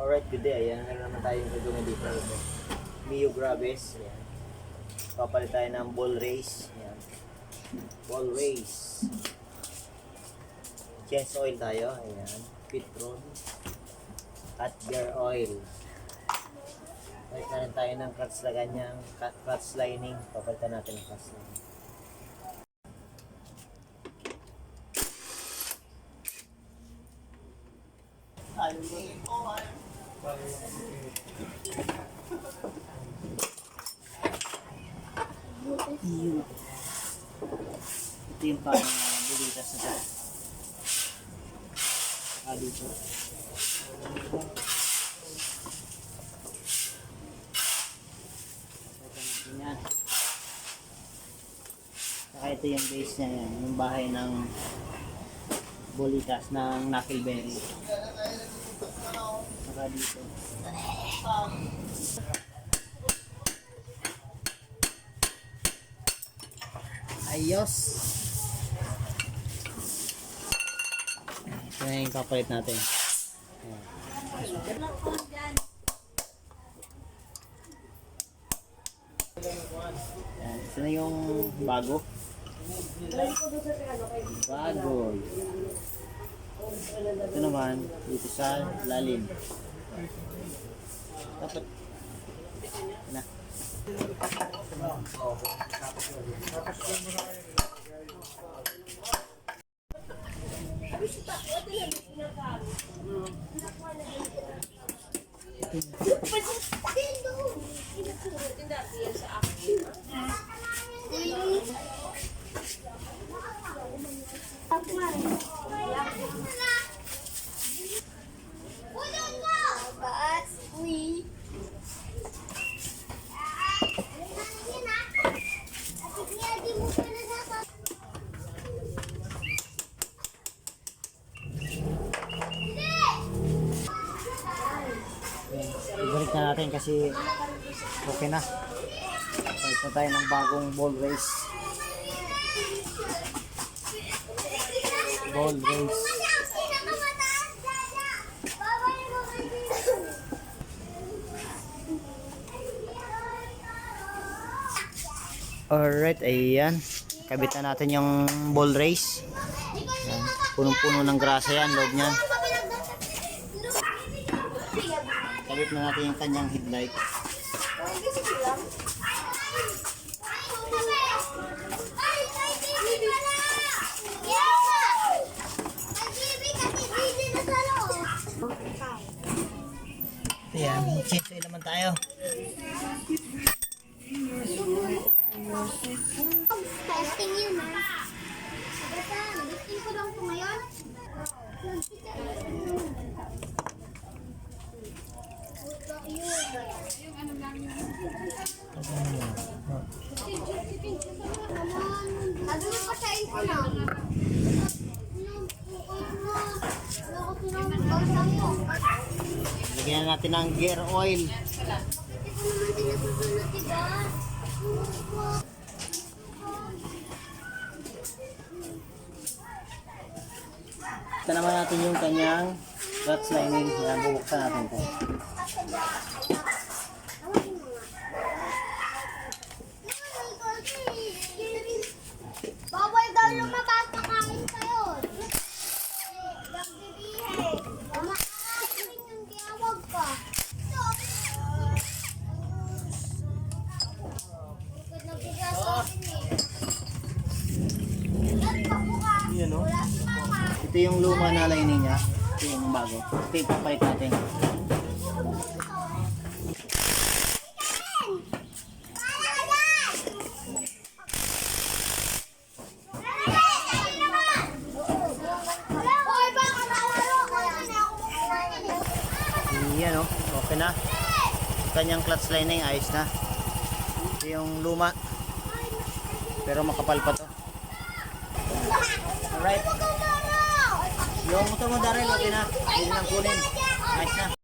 Alright, good day. Ayan, meron naman tayong gagawin dito. Mio Graves. Ayan. Papalit tayo ng ball race. Ayan. Ball race. Change oil tayo. Ayan. Pitron. At gear oil. Palit na rin tayo ng clutch na ganyang clutch lining. Papalitan natin ng clutch lining. Iyo. Ito yung parang bulitas na ito. Saka dito. Yan. Saka ito yung base niya yan. Yung bahay ng bulitas ng knuckleberry. Saka dito. Ayos. Ito na yung kapalit natin. Ayan. Ito na yung bago. Bago. Ito naman dito sa lalim. Dapat na. Ibalik na natin kasi okay na. Balik na tayo ng bagong ball race. Ball race. Alright, ayan. Kabit na natin yung ball race. Ayan. Punong-puno ng grasa yan, loob niyan. Kabit na natin yung kanyang headlight. Ayan, change oil naman tayo. Testing yun ha. Testing ko lang po ngayon. Sabi mo pa sa info na. Lagyan na natin ng gear oil. Ito naman natin yung kanyang clutch lining. Yan, bubuksan natin ito. Bawal daw lumabas na kain kayo. Umakakasin yung tiyawag ka. Nagbigas sa akin eh. Yan o. Wala si mama. Ito yung luma na lining niya. Ito yung bago. Ito yung papalit natin. Yan o. Okay na. Kanyang clutch lining ayos na. Ito yung luma. Pero makapal pa to. Alright. Yung motor mo Daryl, okay na. Hindi nang kunin. Ayos na.